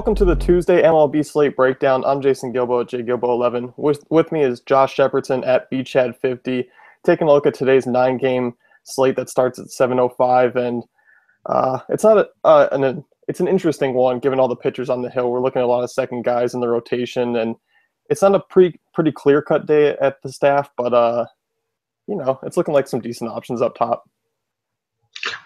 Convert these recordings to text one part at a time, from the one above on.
Welcome to the Tuesday MLB Slate Breakdown. I'm Jason Gilbo at JGilbo11. With me is Josh Shepperton at BChad50, taking a look at today's 9-game slate that starts at 7:05, and it's an interesting one given all the pitchers on the hill. We're looking at a lot of second guys in the rotation, and it's not a pretty clear-cut day at the staff, but it's looking like some decent options up top.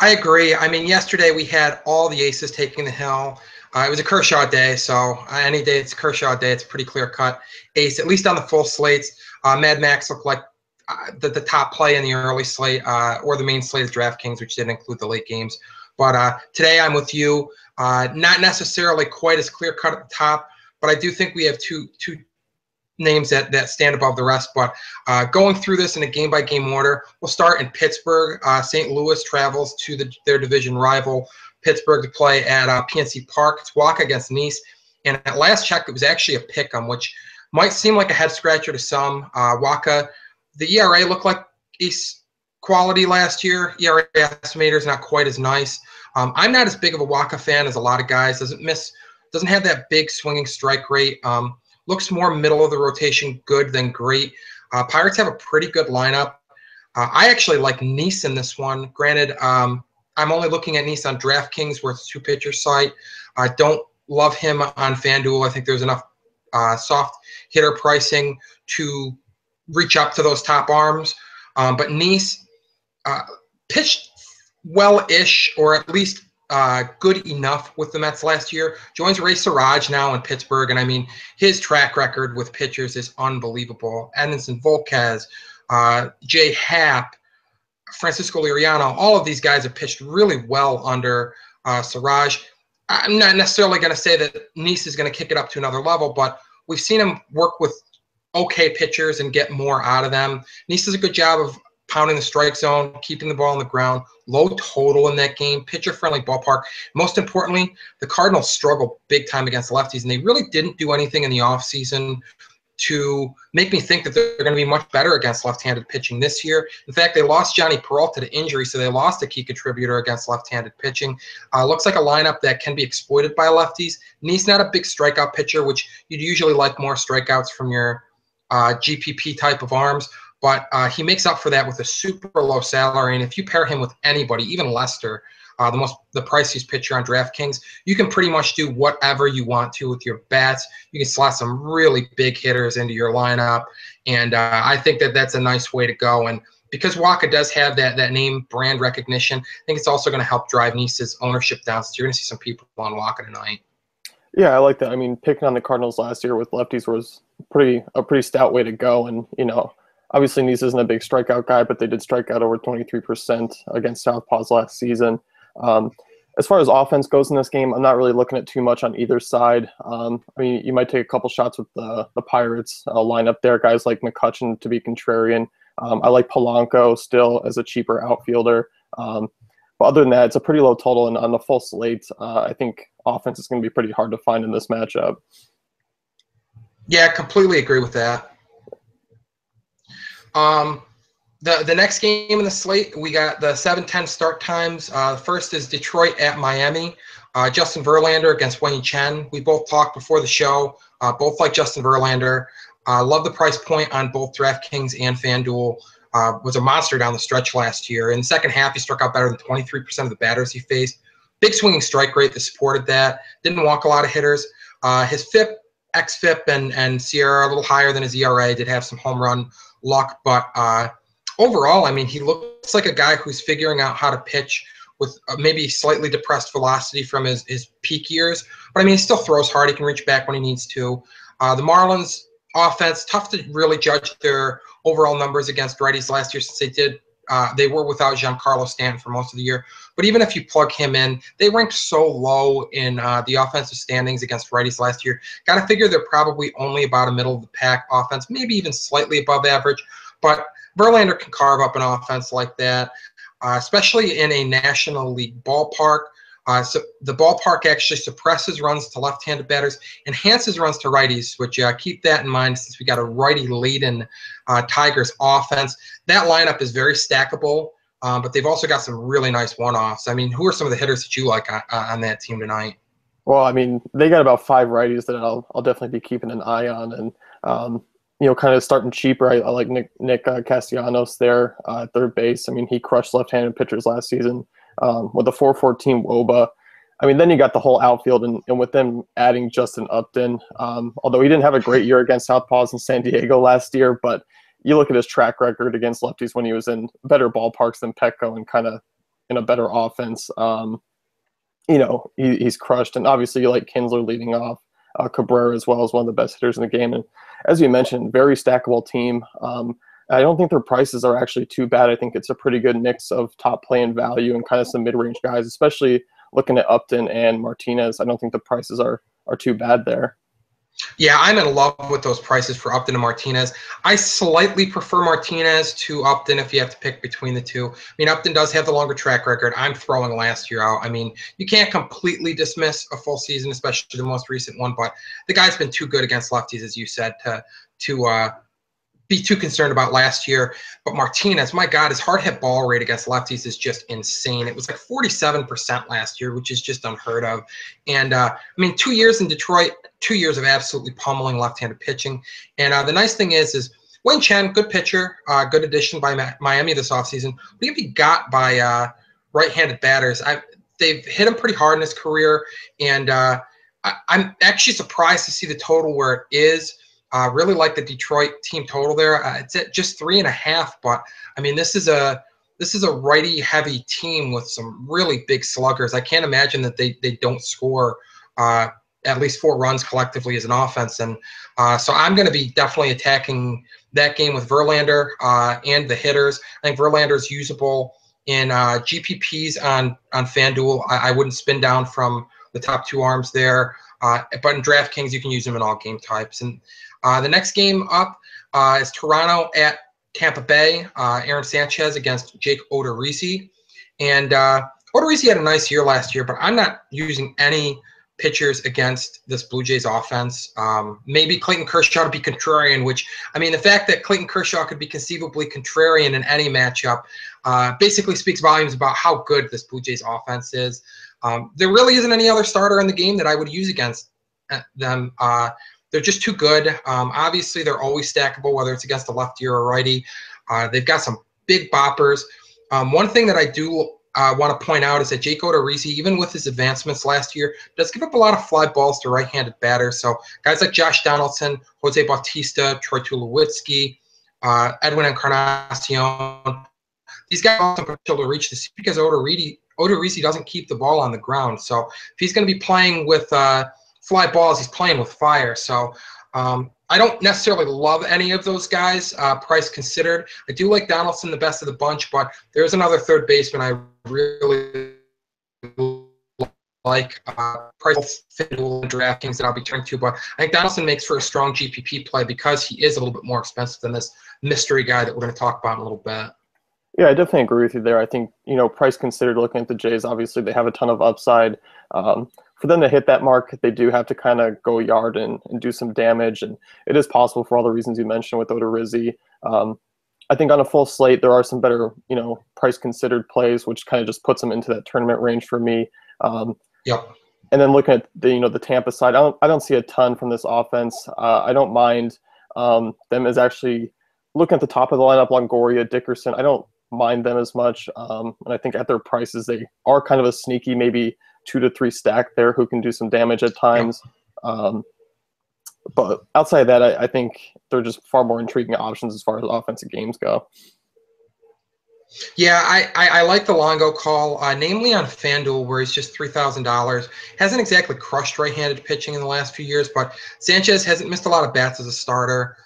I agree. I mean, yesterday we had all the aces taking the hill. It was a Kershaw day, so any day it's a Kershaw day, it's a pretty clear-cut ace, at least on the full slates. Mad Max looked like the top play in the early slate, or the main slate of DraftKings, which didn't include the late games. But today I'm with you. Not necessarily quite as clear-cut at the top, but I do think we have two names that stand above the rest. But going through this in a game-by-game order, we'll start in Pittsburgh. St. Louis travels to their division rival, Pittsburgh, to play at PNC Park. It's Waka against Nice. And at last check, it was actually a pick-em, which might seem like a head-scratcher to some. Waka, the ERA looked like ace quality last year. ERA estimator is not quite as nice. I'm not as big of a Waka fan as a lot of guys. Doesn't have that big swinging strike rate. Looks more middle of the rotation good than great. Pirates have a pretty good lineup. I actually like Nice in this one. Granted, I'm only looking at Nice on DraftKings, where it's a two-pitcher site. I don't love him on FanDuel. I think there's enough soft hitter pricing to reach up to those top arms. But Nice pitched well-ish, or at least good enough with the Mets last year. Joins Ray Siraj now in Pittsburgh, and I mean, his track record with pitchers is unbelievable. Edinson Volquez, Jay Happ, Francisco Liriano, all of these guys have pitched really well under Siraj. I'm not necessarily going to say that Nice is going to kick it up to another level, but we've seen him work with okay pitchers and get more out of them. Nice does a good job of pounding the strike zone, keeping the ball on the ground, low total in that game, pitcher-friendly ballpark. Most importantly, the Cardinals struggled big time against lefties, and they really didn't do anything in the offseason to make me think that they're going to be much better against left-handed pitching this year. In fact, they lost Johnny Peralta to injury, so they lost a key contributor against left-handed pitching. Looks like a lineup that can be exploited by lefties. Nice not a big strikeout pitcher, which you'd usually like more strikeouts from your GPP type of arms, but he makes up for that with a super low salary. And if you pair him with anybody, even Lester, the priciest pitcher on DraftKings, you can pretty much do whatever you want to with your bats. You can slot some really big hitters into your lineup, and I think that's a nice way to go. And because Waka does have that name brand recognition, I think it's also going to help drive Nice's ownership down. So you're going to see some people on Waka tonight. Yeah, I like that. I mean, picking on the Cardinals last year with lefties was a pretty stout way to go, and obviously Nice isn't a big strikeout guy, but they did strike out over 23% against Southpaws last season. As far as offense goes in this game, I'm not really looking at too much on either side. I mean, you might take a couple shots with the Pirates lineup there, guys like McCutchen to be contrarian. I like Polanco still as a cheaper outfielder. But other than that, it's a pretty low total, and on the full slate, I think offense is going to be pretty hard to find in this matchup. Yeah, completely agree with that. The next game in the slate, we got the 7:10 start times. First is Detroit at Miami. Justin Verlander against Wayne Chen. We both talked before the show. Both like Justin Verlander. Love the price point on both DraftKings and FanDuel. Was a monster down the stretch last year. In the second half, he struck out better than 23% of the batters he faced. Big swinging strike rate that supported that. Didn't walk a lot of hitters. His FIP, xFIP, and Sierra a little higher than his ERA. Did have some home run luck, but overall, I mean, he looks like a guy who's figuring out how to pitch with maybe slightly depressed velocity from his peak years. But, I mean, he still throws hard. He can reach back when he needs to. The Marlins offense, tough to really judge their overall numbers against righties last year, since they were without Giancarlo Stanton for most of the year. But even if you plug him in, they ranked so low in the offensive standings against righties last year. Got to figure they're probably only about a middle-of-the-pack offense, maybe even slightly above average. But Verlander can carve up an offense like that, especially in a National League ballpark. So the ballpark actually suppresses runs to left-handed batters, enhances runs to righties, which keep that in mind since we got a righty-laden Tigers offense. That lineup is very stackable, but they've also got some really nice one-offs. I mean, who are some of the hitters that you like on that team tonight? Well, I mean, they got about five righties that I'll definitely be keeping an eye on, and kind of starting cheaper. I like Nick Castellanos there at third base. I mean, he crushed left-handed pitchers last season with a 4.14 WOBA. I mean, then you got the whole outfield, and with them adding Justin Upton, although he didn't have a great year against Southpaws in San Diego last year, but you look at his track record against lefties when he was in better ballparks than Petco and kind of in a better offense. He's crushed. And obviously, you like Kinsler leading off. Cabrera as well as one of the best hitters in the game. And as you mentioned, very stackable team. I don't think their prices are actually too bad. I think it's a pretty good mix of top play and value and kind of some mid-range guys, especially looking at Upton and Martinez. I don't think the prices are too bad there. Yeah, I'm in love with those prices for Upton and Martinez. I slightly prefer Martinez to Upton if you have to pick between the two. I mean, Upton does have the longer track record. I'm throwing last year out. I mean, you can't completely dismiss a full season, especially the most recent one, but the guy's been too good against lefties, as you said, to be too concerned about last year. But Martinez, my God, his hard hit ball rate against lefties is just insane. It was like 47% last year, which is just unheard of. And I mean, 2 years in Detroit, 2 years of absolutely pummeling left-handed pitching. And the nice thing is Wayne Chen, good pitcher, good addition by Miami this offseason. But he'll be got by right-handed batters. They've hit him pretty hard in his career, and I'm actually surprised to see the total where it is. Really like the Detroit team total there. It's at just 3.5, but I mean, this is a righty-heavy team with some really big sluggers. I can't imagine that they don't score at least 4 runs collectively as an offense. And so I'm going to be definitely attacking that game with Verlander and the hitters. I think Verlander's usable in GPPs on FanDuel. I wouldn't spin down from the top 2 arms there. But in DraftKings, you can use them in all game types. And the next game up is Toronto at Tampa Bay. Aaron Sanchez against Jake Odorizzi. And Odorizzi had a nice year last year, but I'm not using any pitchers against this Blue Jays offense. Maybe Clayton Kershaw to be contrarian, which, I mean, the fact that Clayton Kershaw could be conceivably contrarian in any matchup basically speaks volumes about how good this Blue Jays offense is. There really isn't any other starter in the game that I would use against them. They're just too good. Obviously, they're always stackable, whether it's against a lefty or a righty. They've got some big boppers. One thing that I do want to point out is that Jake Odorizzi, even with his advancements last year, does give up a lot of fly balls to right-handed batters. So guys like Josh Donaldson, Jose Bautista, Troy Tulowitzki, Edwin Encarnacion, these guys have potential to reach this because Odorizzi doesn't keep the ball on the ground. So if he's going to be playing with fly balls, he's playing with fire. So I don't necessarily love any of those guys, price considered. I do like Donaldson the best of the bunch, but there's another third baseman I really like. Price FanDuel and DraftKings that I'll be turning to, but I think Donaldson makes for a strong GPP play because he is a little bit more expensive than this mystery guy that we're going to talk about in a little bit. Yeah, I definitely agree with you there. I think, price considered, looking at the Jays, obviously they have a ton of upside. For them to hit that mark, they do have to kind of go yard and do some damage. And it is possible for all the reasons you mentioned with Odorizzi. I think on a full slate, there are some better, price considered plays, which kind of just puts them into that tournament range for me. Yep. And then looking at the Tampa side, I don't see a ton from this offense. I don't mind them as actually looking at the top of the lineup, Longoria, Dickerson. I don't mind them as much. And I think at their prices, they are kind of a sneaky, maybe 2 to 3 stack there who can do some damage at times. But outside of that, I think they're just far more intriguing options as far as offensive games go. Yeah, I like the Longo call, namely on FanDuel, where he's just $3,000. Hasn't exactly crushed right-handed pitching in the last few years, but Sanchez hasn't missed a lot of bats as a starter.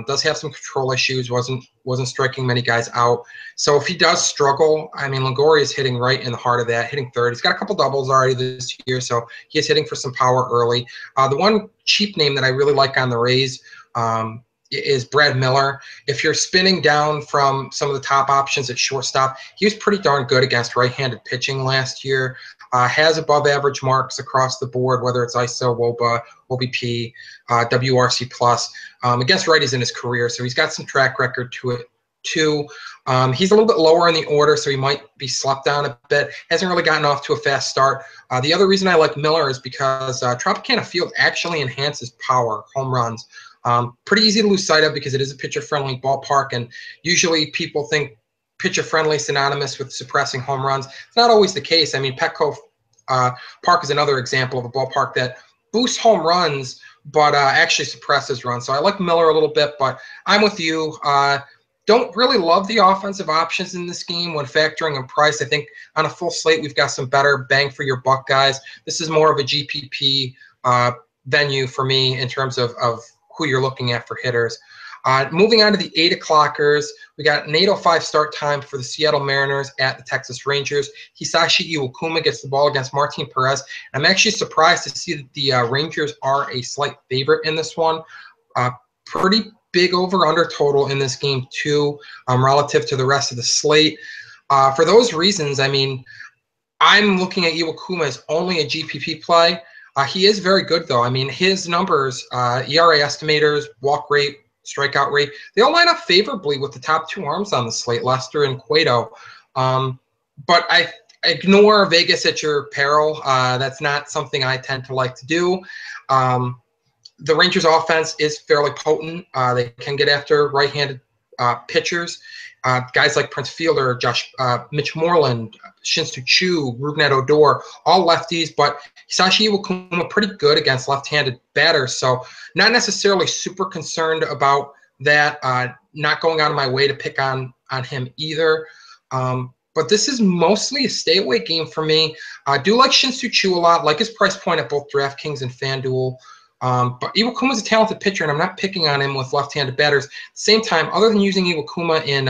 Does have some control issues. Wasn't striking many guys out. So if he does struggle, I mean, Longoria is hitting right in the heart of that, hitting third. He's got a couple doubles already this year, so he is hitting for some power early. The one cheap name that I really like on the Rays is Brad Miller. If you're spinning down from some of the top options at shortstop, he was pretty darn good against right-handed pitching last year. Has above average marks across the board, whether it's ISO, WOBA, OBP, WRC+, against righties in his career. So he's got some track record to it 2. He's a little bit lower in the order, so he might be slept on a bit. Hasn't really gotten off to a fast start. The other reason I like Miller is because Tropicana Field actually enhances power, home runs. Pretty easy to lose sight of because it is a pitcher-friendly ballpark, and usually people think pitcher-friendly synonymous with suppressing home runs. It's not always the case. I mean, Petco Park is another example of a ballpark that boosts home runs, but actually suppresses runs. So I like Miller a little bit, but I'm with you. Don't really love the offensive options in this game when factoring in price. I think on a full slate, we've got some better bang for your buck guys. This is more of a GPP venue for me in terms of who you're looking at for hitters. Moving on to the 8 o'clockers, we got an 8:05 start time for the Seattle Mariners at the Texas Rangers. Hisashi Iwakuma gets the ball against Martin Perez. I'm actually surprised to see that the Rangers are a slight favorite in this one. Pretty big over-under total in this game, too, relative to the rest of the slate. For those reasons, I mean, I'm looking at Iwakuma as only a GPP play. He is very good, though. I mean, his numbers, ERA estimators, walk rate, strikeout rate, they all line up favorably with the top 2 arms on the slate, Lester and Cueto. But I ignore Vegas at your peril. That's not something I tend to like to do. The Rangers' offense is fairly potent. They can get after right-handed pitchers. Guys like Prince Fielder, Mitch Moreland, Shin-Soo Choo, Rougned Odor, all lefties, but Hisashi Iwakuma pretty good against left-handed batters, so not necessarily super concerned about that. Not going out of my way to pick on him either. But this is mostly a stay-away game for me. I do like Shin-Soo Choo a lot, like his price point at both DraftKings and FanDuel. But Iwakuma is a talented pitcher, and I'm not picking on him with left-handed batters. At the same time, other than using Iwakuma in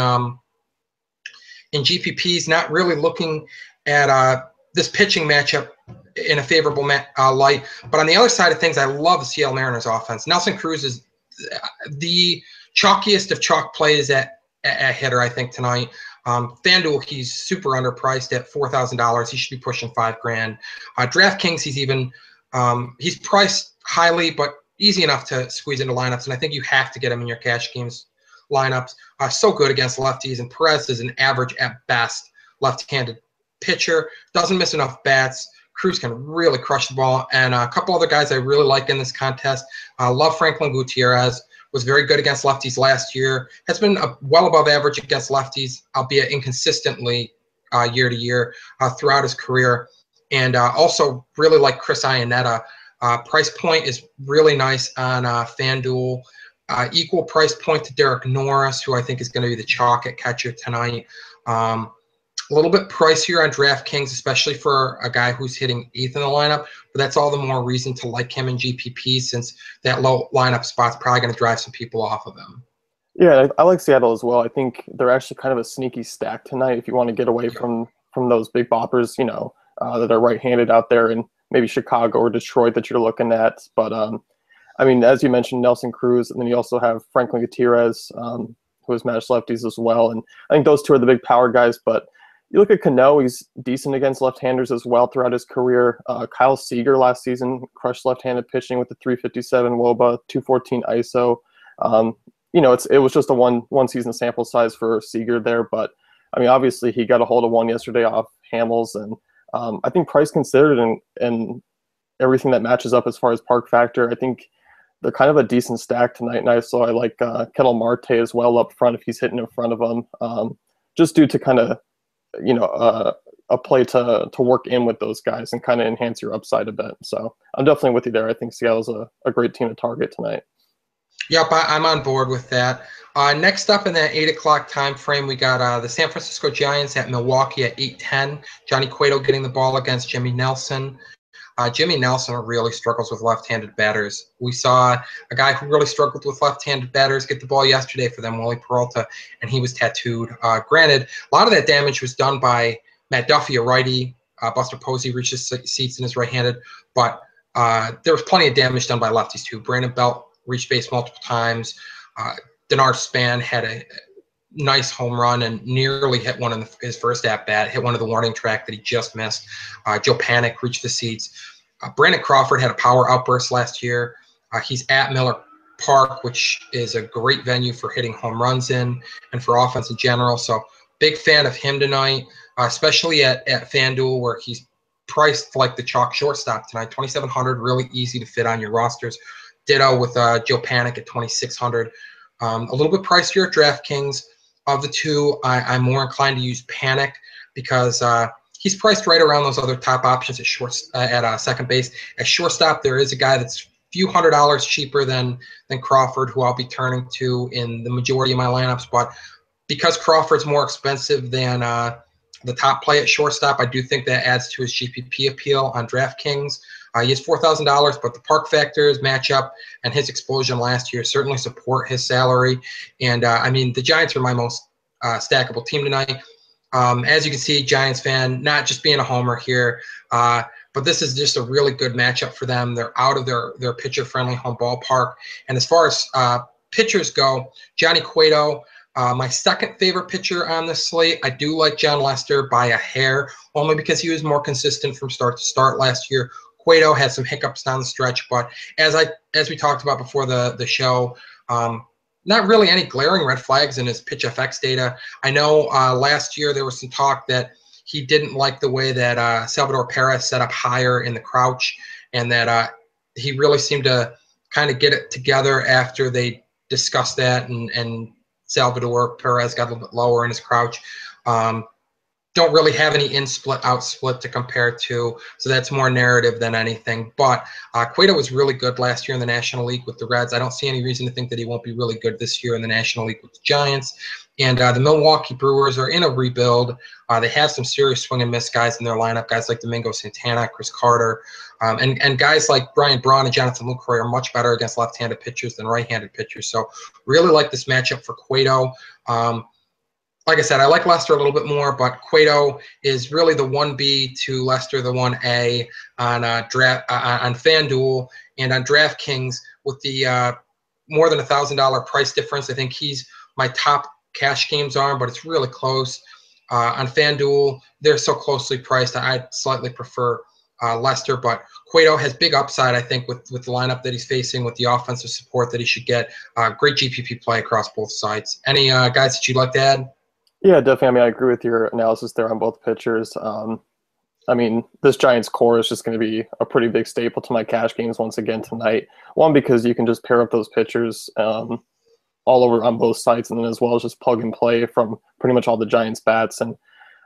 GPPs, not really looking at this pitching matchup in a favorable light. But on the other side of things, I love the Seattle Mariners offense. Nelson Cruz is the chalkiest of chalk plays at hitter, I think, tonight. FanDuel, he's super underpriced at $4,000. He should be pushing $5,000. DraftKings, he's priced highly, but easy enough to squeeze into lineups, and I think you have to get him in your cash games lineups. So good against lefties, and Perez is an average at best left-handed pitcher. Doesn't miss enough bats. Cruz can really crush the ball, and a couple other guys I really like in this contest. Love Franklin Gutierrez. Was very good against lefties last year. Has been well above average against lefties, albeit inconsistently year to year throughout his career. And also really like Chris Iannetta. Price point is really nice on FanDuel. Equal price point to Derek Norris, who I think is going to be the chalk at catcher tonight. A little bit pricier on DraftKings, especially for a guy who's hitting 8th in the lineup, but that's all the more reason to like him in GPP since that low lineup spot's probably going to drive some people off of him. Yeah, I like Seattle as well. I think they're actually kind of a sneaky stack tonight if you want to get away from those big boppers, that are right-handed out there, and maybe Chicago or Detroit that you're looking at. But, I mean, as you mentioned, Nelson Cruz, and then you also have Franklin Gutierrez, who has matched lefties as well. And I think those two are the big power guys, but you look at Cano, he's decent against left-handers as well throughout his career. Kyle Seager last season crushed left-handed pitching with a 357 WOBA, 214 ISO. It was just a one season sample size for Seager there, but I mean, obviously he got a hold of one yesterday off Hamels, and I think price considered and everything that matches up as far as park factor, I think they're kind of a decent stack tonight. And so I like Ketel Marte as well up front if he's hitting in front of him, just due to kind of a play to work in with those guys and kind of enhance your upside a bit. So I'm definitely with you there. I think Seattle's a great team to target tonight. Yep, I'm on board with that. Next up in that 8 o'clock time frame, we got the San Francisco Giants at Milwaukee at 8:10. Johnny Cueto getting the ball against Jimmy Nelson. Jimmy Nelson really struggles with left-handed batters. We saw a guy who really struggled with left-handed batters get the ball yesterday for them, Willie Peralta, and he was tattooed. Granted, a lot of that damage was done by Matt Duffy, a righty. Buster Posey reached his seats and is right-handed, but there was plenty of damage done by lefties too. Brandon Belt reached base multiple times. Denard Span had a nice home run and nearly hit one in his first at-bat, hit one of the warning track that he just missed. Joe Panic reached the seats. Brandon Crawford had a power outburst last year. He's at Miller Park, which is a great venue for hitting home runs in and for offense in general. So big fan of him tonight, especially at FanDuel, where he's priced like the chalk shortstop tonight. 2,700, really easy to fit on your rosters. Ditto with Joe Panic at 2,600. A little bit pricier at DraftKings. Of the two, I'm more inclined to use Panic because he's priced right around those other top options at second base. At shortstop, there is a guy that's few $100s cheaper than Crawford, who I'll be turning to in the majority of my lineups. But because Crawford's more expensive than the top play at shortstop, I do think that adds to his GPP appeal on DraftKings. He has $4,000, but the park factors, matchup, and his explosion last year certainly support his salary. And, I mean, the Giants are my most stackable team tonight. As you can see, Giants fan, not just being a homer here, but this is just a really good matchup for them. They're out of their pitcher-friendly home ballpark. And as far as pitchers go, Johnny Cueto, my second favorite pitcher on this slate. I do like John Lester by a hair, only because he was more consistent from start to start last year. Cueto had some hiccups down the stretch, but as we talked about before the show, not really any glaring red flags in his pitch FX data. I know last year there was some talk that he didn't like the way that Salvador Perez set up higher in the crouch, and that he really seemed to kind of get it together after they discussed that, and Salvador Perez got a little bit lower in his crouch. Don't really have any in-split, out-split to compare to, so that's more narrative than anything. But Cueto was really good last year in the National League with the Reds. I don't see any reason to think that he won't be really good this year in the National League with the Giants. And the Milwaukee Brewers are in a rebuild. They have some serious swing and miss guys in their lineup, guys like Domingo Santana, Chris Carter, and guys like Brian Braun and Jonathan Lucroy are much better against left-handed pitchers than right-handed pitchers. So really like this matchup for Cueto. Like I said, I like Lester a little bit more, but Cueto is really the 1B to Lester the 1A on on FanDuel and on DraftKings with the more than $1,000 price difference. I think he's my top cash games arm, but it's really close. On FanDuel, they're so closely priced. I slightly prefer Lester, but Cueto has big upside, I think, with the lineup that he's facing, with the offensive support that he should get. Great GPP play across both sides. Any guys that you'd like to add? Yeah, definitely. I mean, I agree with your analysis there on both pitchers. I mean, this Giants core is just going to be a pretty big staple to my cash games once again tonight. One, because you can just pair up those pitchers all over on both sides, and then as well as just plug and play from pretty much all the Giants bats. And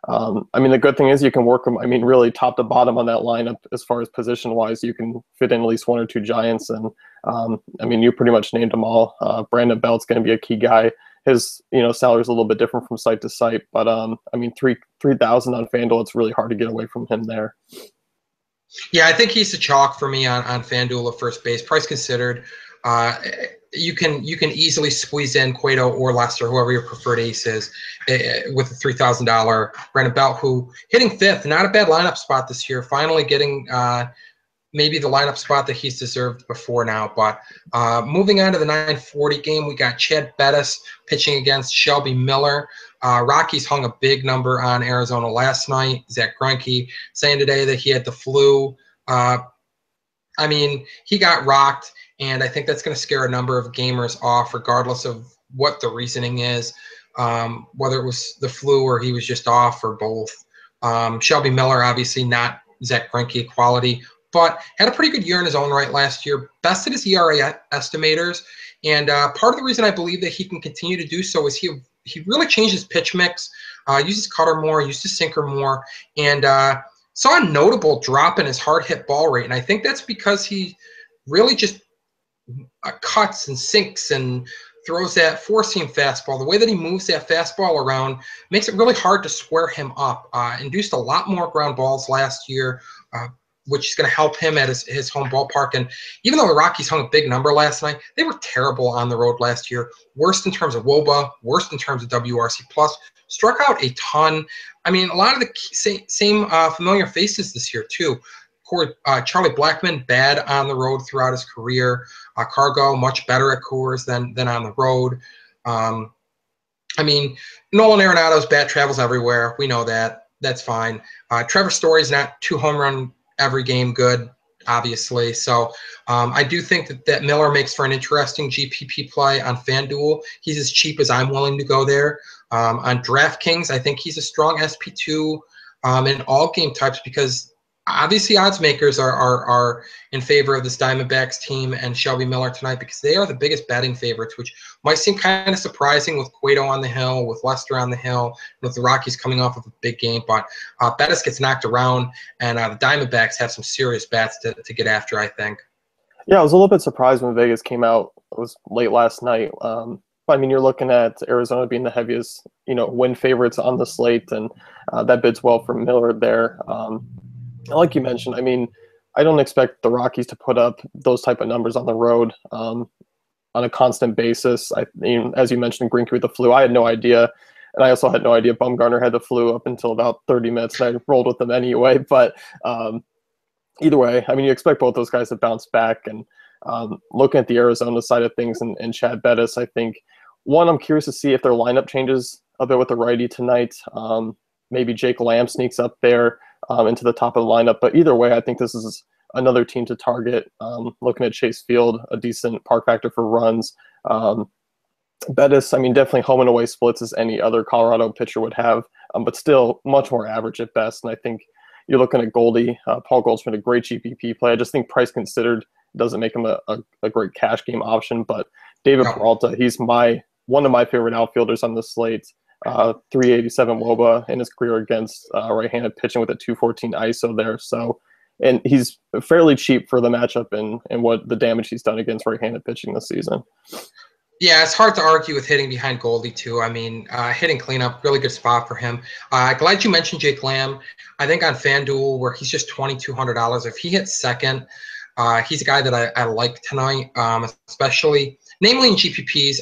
I mean, the good thing is you can work them, I mean, really top to bottom on that lineup as far as position-wise. You can fit in at least one or two Giants. And, I mean, you pretty much named them all. Brandon Belt's going to be a key guy. His, salary is a little bit different from site to site, but I mean, 3,000 on FanDuel, it's really hard to get away from him there. Yeah, I think he's the chalk for me on FanDuel at first base. Price considered, you can easily squeeze in Cueto or Lester, whoever your preferred ace is, with a $3,000 Brandon Belt, who hitting fifth, not a bad lineup spot this year. Finally getting maybe the lineup spot that he's deserved before now. But moving on to the 9:40 game, we got Chad Bettis pitching against Shelby Miller. Rockies hung a big number on Arizona last night. Zach Greinke saying today that he had the flu. I mean, he got rocked, and I think that's going to scare a number of gamers off, regardless of what the reasoning is, whether it was the flu or he was just off or both. Shelby Miller, obviously not Zach Greinke quality, but had a pretty good year in his own right last year, bested his ERA estimators. And part of the reason I believe that he can continue to do so is he really changed his pitch mix, uses cutter more, uses sinker more, and saw a notable drop in his hard hit ball rate. And I think that's because he really just cuts and sinks and throws that four-seam fastball. The way that he moves that fastball around makes it really hard to square him up. Induced a lot more ground balls last year, which is going to help him at his home ballpark. And even though the Rockies hung a big number last night, they were terrible on the road last year. Worst in terms of WOBA, worst in terms of WRC+, struck out a ton. I mean, a lot of the same familiar faces this year, too. Charlie Blackmon, bad on the road throughout his career. Cargo, much better at Coors than on the road. I mean, Nolan Arenado's bat travels everywhere. We know that. That's fine. Trevor Story's not 2 home run every game good. obviously. So I do think that Miller makes for an interesting GPP play on FanDuel. He's as cheap as I'm willing to go there. On DraftKings, I think he's a strong SP2 in all game types because obviously odds makers are in favor of this Diamondbacks team and Shelby Miller tonight because they are the biggest betting favorites, which might seem kind of surprising with Cueto on the hill, with Lester on the hill, with the Rockies coming off of a big game. But Bettis gets knocked around, and the Diamondbacks have some serious bats to get after, I think. Yeah, I was a little bit surprised when Vegas came out. It was late last night. I mean, you're looking at Arizona being the heaviest, win favorites on the slate, and that bids well for Miller there. Like you mentioned, I mean, I don't expect the Rockies to put up those type of numbers on the road on a constant basis. As you mentioned, Greinke with the flu, I had no idea, and I also had no idea Bumgarner had the flu up until about 30 minutes, and I rolled with them anyway. But either way, I mean, you expect both those guys to bounce back. And looking at the Arizona side of things and Chad Bettis, I think, one, I'm curious to see if their lineup changes a bit with the righty tonight. Maybe Jake Lamb sneaks up there into the top of the lineup. But either way, I think this is another team to target. Looking at Chase Field, a decent park factor for runs. Bettis, I mean, definitely home and away splits as any other Colorado pitcher would have, but still much more average at best. And I think you're looking at Goldie, Paul Goldschmidt, a great GPP play. I just think price considered doesn't make him a great cash game option. But David Peralta, he's one of my favorite outfielders on the slate. 387 WOBA in his career against right-handed pitching with a 214 ISO there. So, and he's fairly cheap for the matchup and what the damage he's done against right-handed pitching this season. Yeah, it's hard to argue with hitting behind Goldie, too. I mean, hitting cleanup, really good spot for him. Glad you mentioned Jake Lamb. I think on FanDuel, where he's just $2,200, if he hits second, he's a guy that I like tonight, especially, namely in GPPs.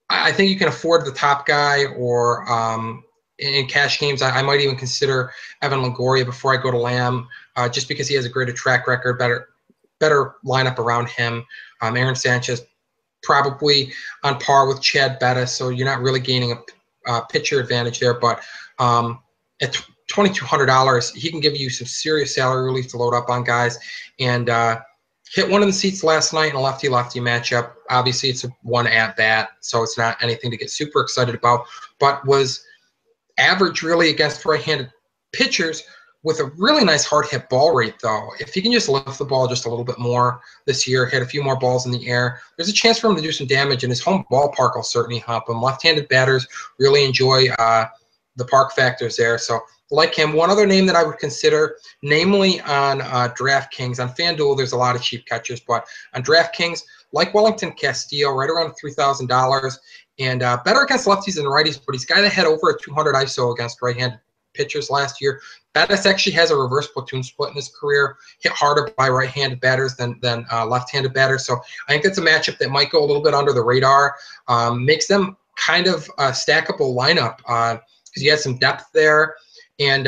I think you can afford the top guy, or in cash games, I might even consider Evan Longoria before I go to Lamb, just because he has a greater track record, better lineup around him. Aaron Sanchez probably on par with Chad Bettis, so you're not really gaining a pitcher advantage there. But at $2,200, he can give you some serious salary relief to load up on guys. And hit one of the seats last night in a lefty-lefty matchup. Obviously, it's a one at-bat, so it's not anything to get super excited about, but was average really against right-handed pitchers with a really nice hard hit ball rate, though. If he can just lift the ball just a little bit more this year, hit a few more balls in the air, there's a chance for him to do some damage, and his home ballpark will certainly help him. Left-handed batters really enjoy the park factors there, so like him. One other name that I would consider, namely on DraftKings. On FanDuel, there's a lot of cheap catchers, but on DraftKings, like Wellington Castillo, right around $3,000, and better against lefties and righties, but he's a guy that had over a 200 ISO against right-handed pitchers last year. Bettis actually has a reverse platoon split in his career, hit harder by right-handed batters than left-handed batters. So I think that's a matchup that might go a little bit under the radar. Makes them kind of a stackable lineup because you had some depth there. And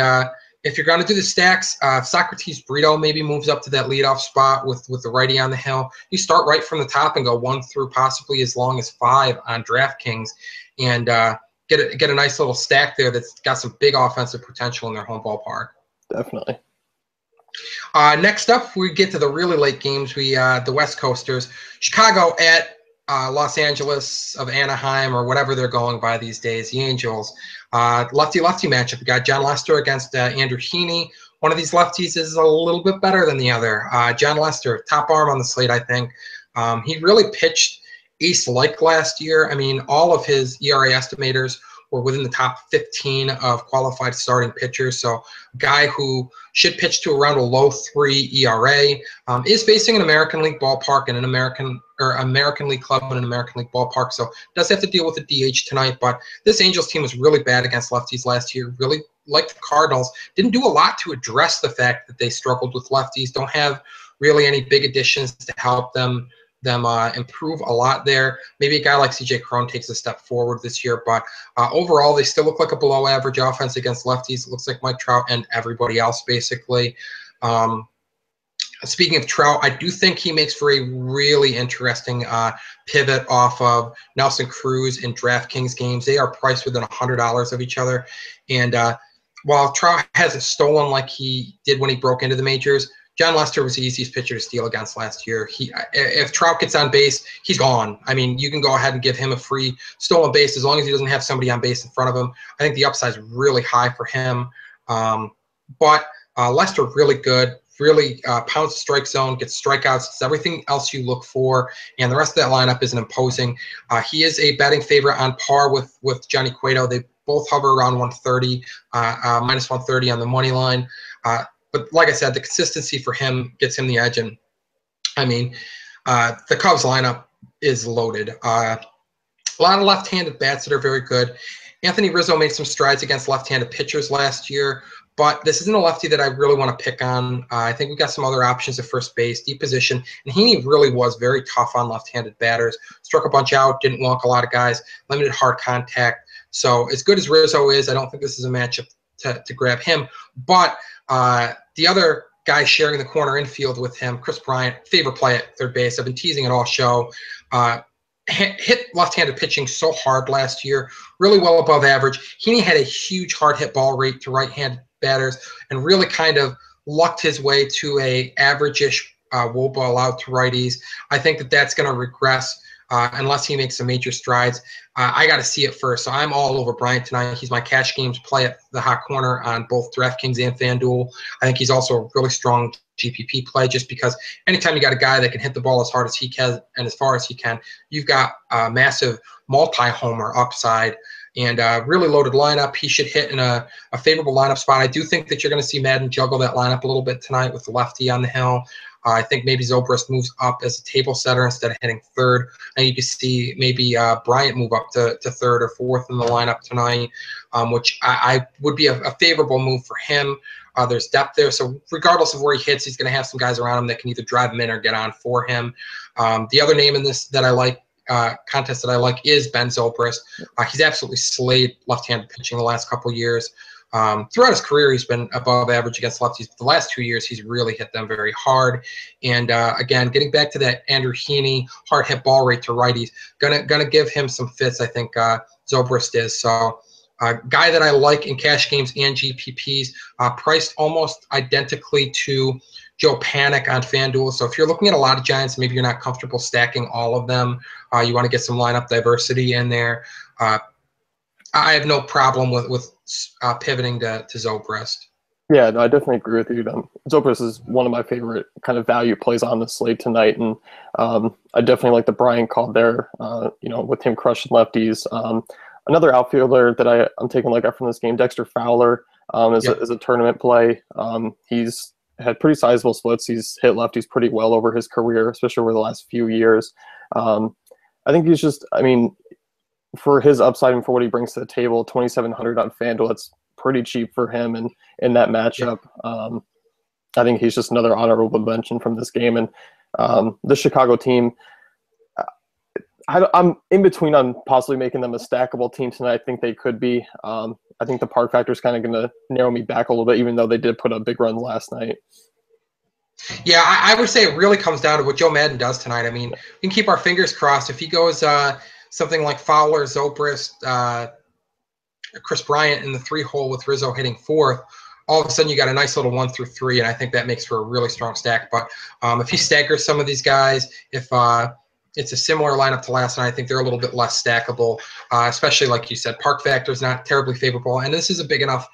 if you're going to do the stacks, Socrates Brito maybe moves up to that leadoff spot with the righty on the hill. You start right from the top and go 1 through possibly as long as 5 on DraftKings, and get a nice little stack there that's got some big offensive potential in their home ballpark. Definitely. Next up, we get to the really late games. The West Coasters, Chicago at Los Angeles of Anaheim, or whatever they're going by these days, the Angels. Lefty-lefty matchup. We got John Lester against Andrew Heaney. One of these lefties is a little bit better than the other. John Lester, top arm on the slate, I think. He really pitched ace-like last year. I mean, all of his ERA estimators were within the top 15 of qualified starting pitchers. So a guy who should pitch to around a low 3 ERA, is facing an American League ballpark and an American League club and an American League ballpark. So does have to deal with a DH tonight. But this Angels team was really bad against lefties last year. Really, like the Cardinals, didn't do a lot to address the fact that they struggled with lefties. Don't have really any big additions to help them improve a lot there. Maybe a guy like CJ Cron takes a step forward this year, but overall they still look like a below average offense against lefties. It looks like Mike Trout and everybody else basically. Speaking of Trout, I do think he makes for a really interesting pivot off of Nelson Cruz in DraftKings games. They are priced within $100 of each other, and while Trout hasn't stolen like he did when he broke into the majors, John Lester was the easiest pitcher to steal against last year. If Trout gets on base, he's gone. I mean, you can go ahead and give him a free stolen base as long as he doesn't have somebody on base in front of him. I think the upside is really high for him. But Lester really good. Really pounds the strike zone, gets strikeouts, it's everything else you look for, and the rest of that lineup isn't imposing. He is a betting favorite on par with Johnny Cueto. They both hover around 130, minus 130 on the money line. But like I said, the consistency for him gets him the edge. And I mean, the Cubs lineup is loaded. A lot of left-handed bats that are very good. Anthony Rizzo made some strides against left-handed pitchers last year, but this isn't a lefty that I really want to pick on. I think we got some other options at first base, deep position, and Heaney really was very tough on left-handed batters. Struck a bunch out, didn't walk a lot of guys, limited hard contact. So as good as Rizzo is, I don't think this is a matchup to grab him. But the other guy sharing the corner infield with him, Chris Bryant, favorite play at third base. I've been teasing it all show. Hit left-handed pitching so hard last year, really well above average. Heaney had a huge hard hit ball rate to right-handed batters and really kind of lucked his way to a average-ish WOBA allowed to righties. I think that that's going to regress unless he makes some major strides. I got to see it first, so I'm all over Bryant tonight. He's my cash games play at the hot corner on both DraftKings and FanDuel. I think he's also a really strong GPP play just because anytime you got a guy that can hit the ball as hard as he can and as far as he can, you've got a massive multi-homer upside and a really loaded lineup. He should hit in a favorable lineup spot. I do think that you're going to see Madden juggle that lineup a little bit tonight with the lefty on the hill. I think maybe Zobrist moves up as a table setter instead of hitting third. And you can see maybe Bryant move up to third or fourth in the lineup tonight, which I would be a favorable move for him. There's depth there, so regardless of where he hits, he's going to have some guys around him that can either drive him in or get on for him. The other name in this that I like, contest that I like, is Ben Zobrist. He's absolutely slayed left-handed pitching the last couple of years. Throughout his career, he's been above average against lefties. But the last 2 years, he's really hit them very hard. And again, getting back to that Andrew Heaney hard hit ball rate to righties, gonna give him some fits. I think Zobrist is. So guy that I like in cash games and GPPs, priced almost identically to Joe Panic on FanDuel. So if you're looking at a lot of Giants, maybe you're not comfortable stacking all of them. You want to get some lineup diversity in there. I have no problem with pivoting to Zobrist. Yeah, no, I definitely agree with you. Zobrist is one of my favorite kind of value plays on the slate tonight, and I definitely like the Bryant call there. With him crushing lefties. Another outfielder that I'm taking a look at from this game, Dexter Fowler, is a tournament play. He's had pretty sizable splits. He's hit lefties pretty well over his career, especially over the last few years. I think he's just, for his upside and for what he brings to the table, 2,700 on FanDuel, it's pretty cheap for him. And in that matchup, I think he's just another honorable mention from this game. And the Chicago team, I'm in between on possibly making them a stackable team tonight. I think they could be. I think the park factor is kind of going to narrow me back a little bit, even though they did put up big runs last night. Yeah, I would say it really comes down to what Joe Madden does tonight. We can keep our fingers crossed. If he goes something like Fowler, Zobrist, Chris Bryant in the 3-hole with Rizzo hitting fourth, all of a sudden you got a nice little 1 through 3, and I think that makes for a really strong stack. But if he staggers some of these guys, if it's a similar lineup to last night, I think they're a little bit less stackable, especially like you said, park factor is not terribly favorable, and this is a big enough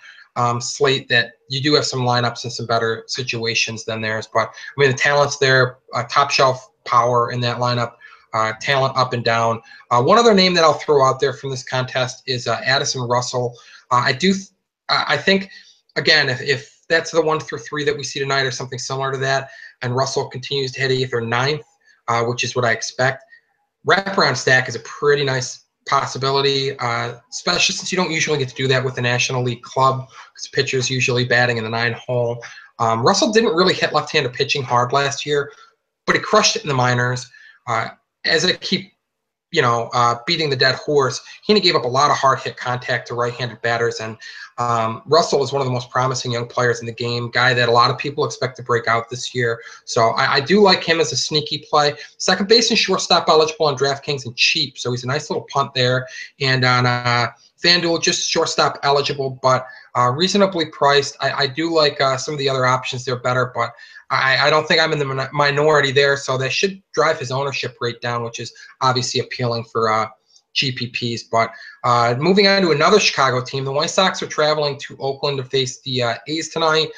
slate that you do have some lineups and some better situations than theirs. But the talent's there, top shelf power in that lineup. Talent up and down. One other name that I'll throw out there from this contest is Addison Russell. I think, again, if that's the 1 through 3 that we see tonight or something similar to that, and Russell continues to hit 8th or 9th, which is what I expect, wraparound stack is a pretty nice possibility, especially since you don't usually get to do that with the National League club because pitchers usually batting in the 9-hole. Russell didn't really hit left-handed pitching hard last year, but he crushed it in the minors. As I keep, beating the dead horse, Heaney gave up a lot of hard hit contact to right-handed batters, and Russell is one of the most promising young players in the game, guy that a lot of people expect to break out this year. So I do like him as a sneaky play. Second base and shortstop eligible on DraftKings and cheap, so he's a nice little punt there. And on FanDuel, just shortstop eligible, but reasonably priced. I do like some of the other options there better, but I don't think I'm in the minority there, so that should drive his ownership rate down, which is obviously appealing for GPPs. But moving on to another Chicago team, the White Sox are traveling to Oakland to face the A's tonight.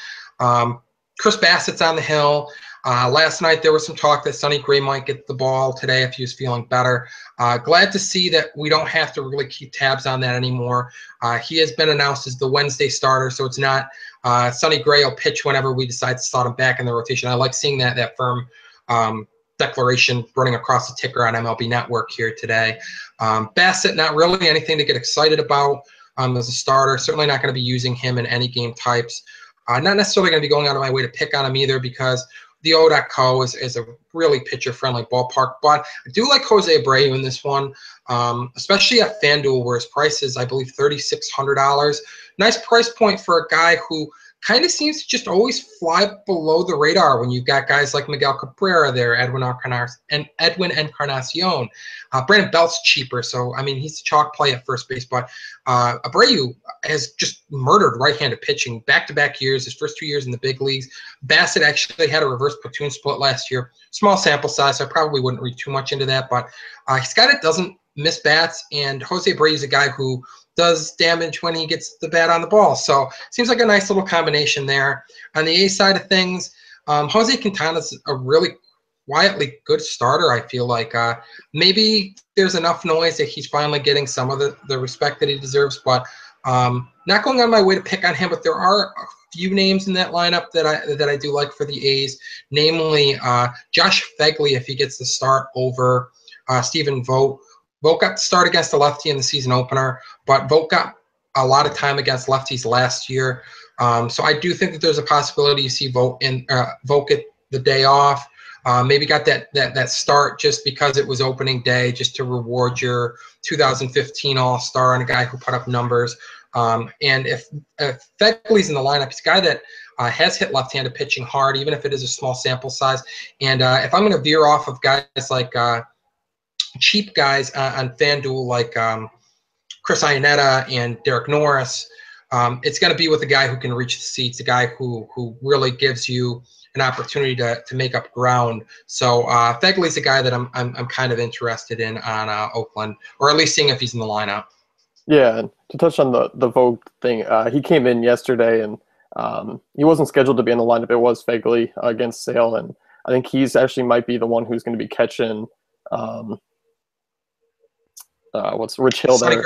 Chris Bassett's on the hill. Last night there was some talk that Sonny Gray might get the ball today if he was feeling better. Glad to see that we don't have to really keep tabs on that anymore. He has been announced as the Wednesday starter, so it's not Sonny Gray will pitch whenever we decide to slot him back in the rotation. I like seeing that firm declaration running across the ticker on MLB Network here today. Bassett, not really anything to get excited about as a starter. Certainly not going to be using him in any game types. Not necessarily going to be going out of my way to pick on him either because the O.co is a really pitcher-friendly ballpark. But I do like Jose Abreu in this one, especially at FanDuel where his price is, I believe, $3,600. Nice price point for a guy who kind of seems to just always fly below the radar when you've got guys like Miguel Cabrera there, Edwin Encarnacion. Brandon Belt's cheaper, so, I mean, he's a chalk play at first base. But Abreu has just murdered right-handed pitching back-to-back years, his first 2 years in the big leagues. Bassett actually had a reverse platoon split last year. Small sample size, so I probably wouldn't read too much into that. But he's got it, doesn't miss bats, and Jose Abreu is a guy who does damage when he gets the bat on the ball. So seems like a nice little combination there. On the A side of things, Jose Quintana's a really quietly good starter, I feel like. Maybe there's enough noise that he's finally getting some of the respect that he deserves, but not going on my way to pick on him, but there are a few names in that lineup that I do like for the A's, namely Josh Phegley if he gets the start over Stephen Vogt. Vogt got to start against the lefty in the season opener, but Vogt got a lot of time against lefties last year. So I do think that there's a possibility you see Vogt get the day off. Maybe got that start just because it was opening day, just to reward your 2015 All-Star and a guy who put up numbers. And if Phegley's in the lineup, he's a guy that has hit left-handed pitching hard, even if it is a small sample size. And if I'm going to veer off of guys like cheap guys on FanDuel like Chris Iannetta and Derek Norris, it's going to be with a guy who can reach the seats, a guy who really gives you an opportunity to make up ground. So Phegley's a guy that I'm kind of interested in on Oakland, or at least seeing if he's in the lineup. Yeah, and to touch on the Vogt thing, he came in yesterday and he wasn't scheduled to be in the lineup. It was Phegley against Sale, and I think he's actually might be the one who's going to be catching what's Rich Hill there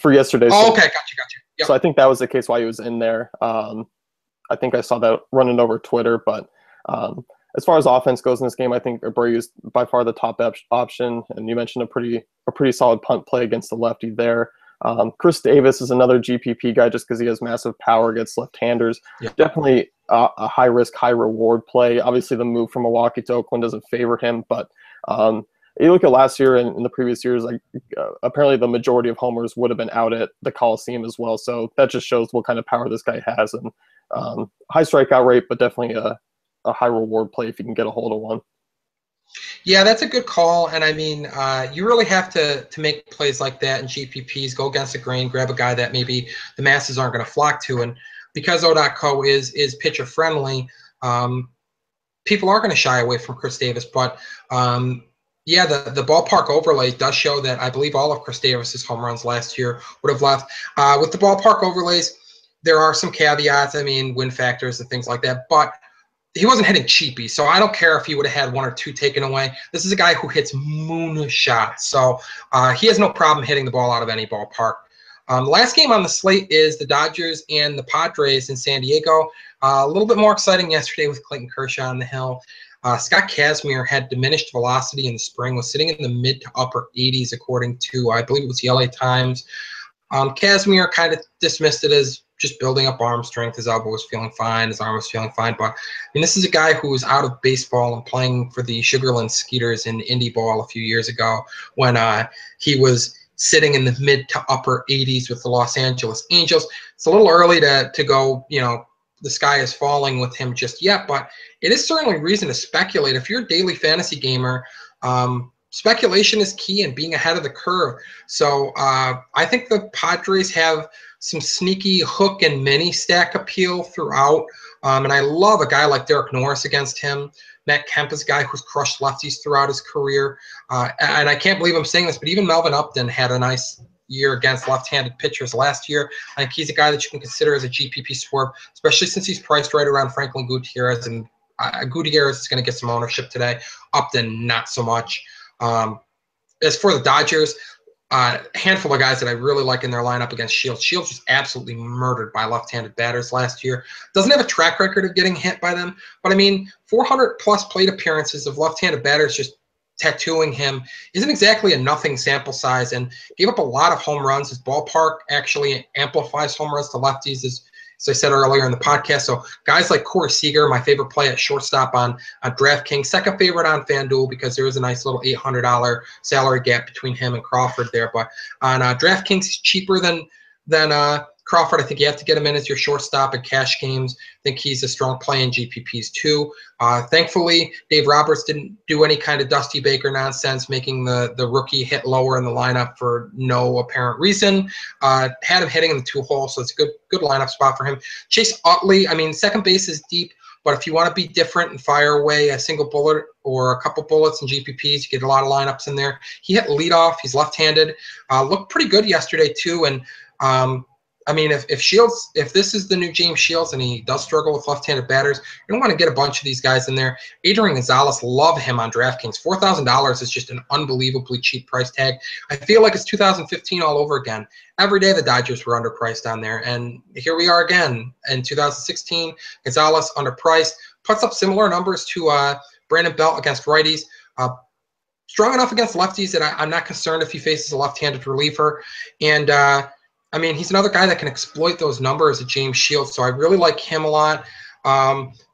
for yesterday's. Oh, okay, gotcha. Yep. So I think that was the case why he was in there. I think I saw that running over Twitter, but as far as offense goes in this game, I think Abreu is by far the top option, and you mentioned a pretty solid punt play against the lefty there. Chris Davis is another GPP guy just because he has massive power against left-handers. Yep. Definitely a high-risk, high-reward play. Obviously, the move from Milwaukee to Oakland doesn't favor him, but you look at last year and in the previous years, like apparently the majority of homers would have been out at the Coliseum as well. So that just shows what kind of power this guy has, and high strikeout rate, but definitely a high reward play if you can get a hold of one. Yeah, that's a good call. And I mean, you really have to make plays like that in GPPs, go against the grain, grab a guy that maybe the masses aren't going to flock to. And because O.co is pitcher friendly, people are going to shy away from Chris Davis. But yeah, the ballpark overlay does show that I believe all of Chris Davis's home runs last year would have left. With the ballpark overlays, there are some caveats. I mean, win factors and things like that. But he wasn't hitting cheapy, so I don't care if he would have had one or two taken away. This is a guy who hits moon shots, so he has no problem hitting the ball out of any ballpark. The last game on the slate is the Dodgers and the Padres in San Diego. A little bit more exciting yesterday with Clayton Kershaw on the hill. Scott Kazmir had diminished velocity in the spring, was sitting in the mid to upper 80s, according to, I believe it was the LA Times. Kazmir kind of dismissed it as just building up arm strength. His elbow was feeling fine. His arm was feeling fine. But, I mean, this is a guy who was out of baseball and playing for the Sugarland Skeeters in indie ball a few years ago when he was sitting in the mid to upper 80s with the Los Angeles Angels. It's a little early to go, the sky is falling with him just yet, but it is certainly reason to speculate. If you're a daily fantasy gamer, speculation is key in being ahead of the curve. So I think the Padres have some sneaky hook and mini stack appeal throughout. And I love a guy like Derek Norris against him. Matt Kemp is a guy who's crushed lefties throughout his career. And I can't believe I'm saying this, but even Melvin Upton had a nice year against left-handed pitchers last year. I think he's a guy that you can consider as a GPP swerve, especially since he's priced right around Franklin Gutierrez. And Gutierrez is going to get some ownership today. Upton, not so much. As for the Dodgers, a handful of guys that I really like in their lineup against Shields. Shields was absolutely murdered by left-handed batters last year. Doesn't have a track record of getting hit by them, but I mean, 400-plus plate appearances of left-handed batters just tattooing him isn't exactly a nothing sample size, and gave up a lot of home runs. His ballpark actually amplifies home runs to lefties, as I said earlier in the podcast. So guys like Corey Seager, my favorite play at shortstop on DraftKings, second favorite on FanDuel because there is a nice little $800 salary gap between him and Crawford there. But on DraftKings, he's cheaper than Crawford. I think you have to get him in as your shortstop in cash games. I think he's a strong play in GPPs too. Thankfully, Dave Roberts didn't do any kind of Dusty Baker nonsense, making the rookie hit lower in the lineup for no apparent reason. Had him hitting in the 2-hole, so it's a good lineup spot for him. Chase Utley, I mean, second base is deep, but if you want to be different and fire away a single bullet or a couple bullets in GPPs, you get a lot of lineups in there. He hit leadoff. He's left-handed. Looked pretty good yesterday too, and I mean, if Shields, if this is the new James Shields and he does struggle with left-handed batters, you don't want to get a bunch of these guys in there. Adrian Gonzalez, love him on DraftKings. $4,000 is just an unbelievably cheap price tag. I feel like it's 2015 all over again. Every day the Dodgers were underpriced on there, and here we are again in 2016. Gonzalez underpriced, puts up similar numbers to Brandon Belt against righties. Strong enough against lefties that I'm not concerned if he faces a left-handed reliever, and I mean, he's another guy that can exploit those numbers at James Shields, so I really like him a lot.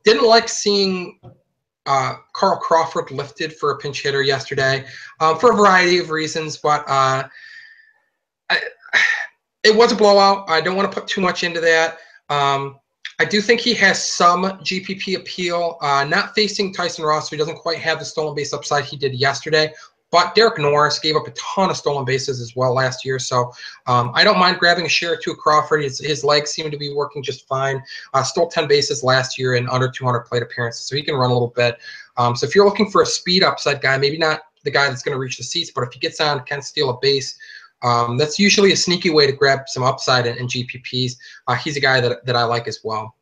Didn't like seeing Carl Crawford lifted for a pinch hitter yesterday for a variety of reasons, but it was a blowout. I don't want to put too much into that. I do think he has some GPP appeal, not facing Tyson Ross, who doesn't quite have the stolen base upside he did yesterday. But Derek Norris gave up a ton of stolen bases as well last year, so I don't mind grabbing a share or two of Crawford. His legs seem to be working just fine. Stole 10 bases last year in under 200 plate appearances, so he can run a little bit. So if you're looking for a speed upside guy, maybe not the guy that's going to reach the seats, but if he gets on, can steal a base, that's usually a sneaky way to grab some upside in GPPs. He's a guy that I like as well.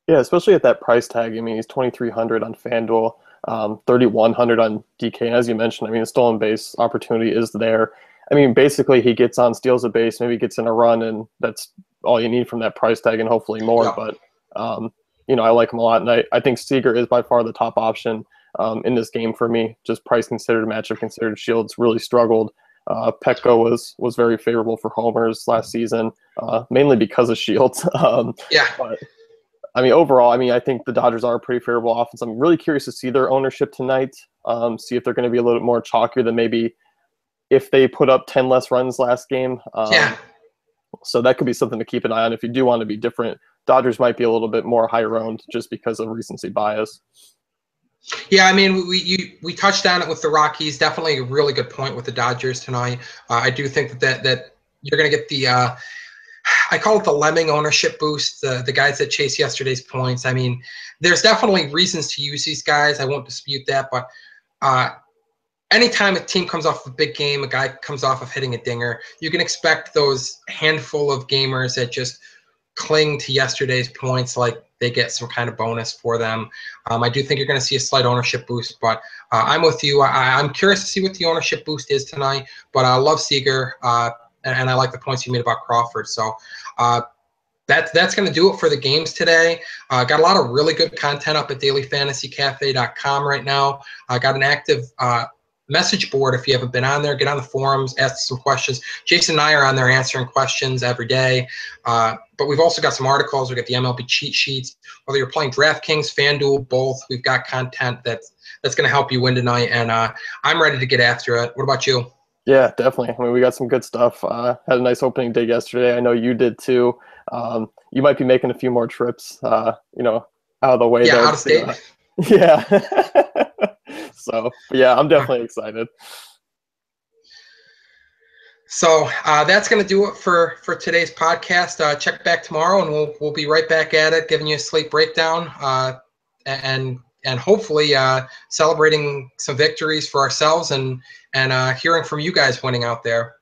Yeah, especially at that price tag. I mean, he's 2,300 on FanDuel. 3,100 on DK. And as you mentioned, I mean, the stolen base opportunity is there. I mean, basically he gets on, steals a base, maybe gets in a run, and that's all you need from that price tag and hopefully more. Yeah. But, you know, I like him a lot. And I think Seager is by far the top option in this game for me. Just price considered, matchup considered. Shields really struggled. Petco was very favorable for homers last season, mainly because of Shields. Yeah. But, I mean, overall, I mean, I think the Dodgers are a pretty favorable offense. I'm really curious to see their ownership tonight, see if they're going to be a little bit more chalkier than maybe if they put up 10 less runs last game. Yeah. So that could be something to keep an eye on. If you do want to be different, Dodgers might be a little bit more higher owned just because of recency bias. Yeah, I mean, we touched on it with the Rockies. Definitely a really good point with the Dodgers tonight. I do think that you're going to get the I call it the lemming ownership boost, the guys that chase yesterday's points. I mean, there's definitely reasons to use these guys. I won't dispute that. But anytime a team comes off a big game, a guy comes off of hitting a dinger, you can expect those handful of gamers that just cling to yesterday's points like they get some kind of bonus for them. I do think you're going to see a slight ownership boost, but I'm with you. I'm curious to see what the ownership boost is tonight, but I love Seager. And I like the points you made about Crawford. So that's going to do it for the games today. Got a lot of really good content up at dailyfantasycafe.com right now. I got an active message board. If you haven't been on there, get on the forums, ask some questions. Jason and I are on there answering questions every day. But we've also got some articles. We've got the MLB cheat sheets. Whether you're playing DraftKings, FanDuel, both, we've got content that's going to help you win tonight. And I'm ready to get after it. What about you? Yeah, definitely. I mean, we got some good stuff. Had a nice opening day yesterday. I know you did too. You might be making a few more trips, you know, out of the way. Yeah, out of state. Yeah. So, yeah, I'm definitely excited. So that's going to do it for today's podcast. Check back tomorrow, and we'll be right back at it, giving you a slate breakdown, and hopefully celebrating some victories for ourselves and hearing from you guys winning out there.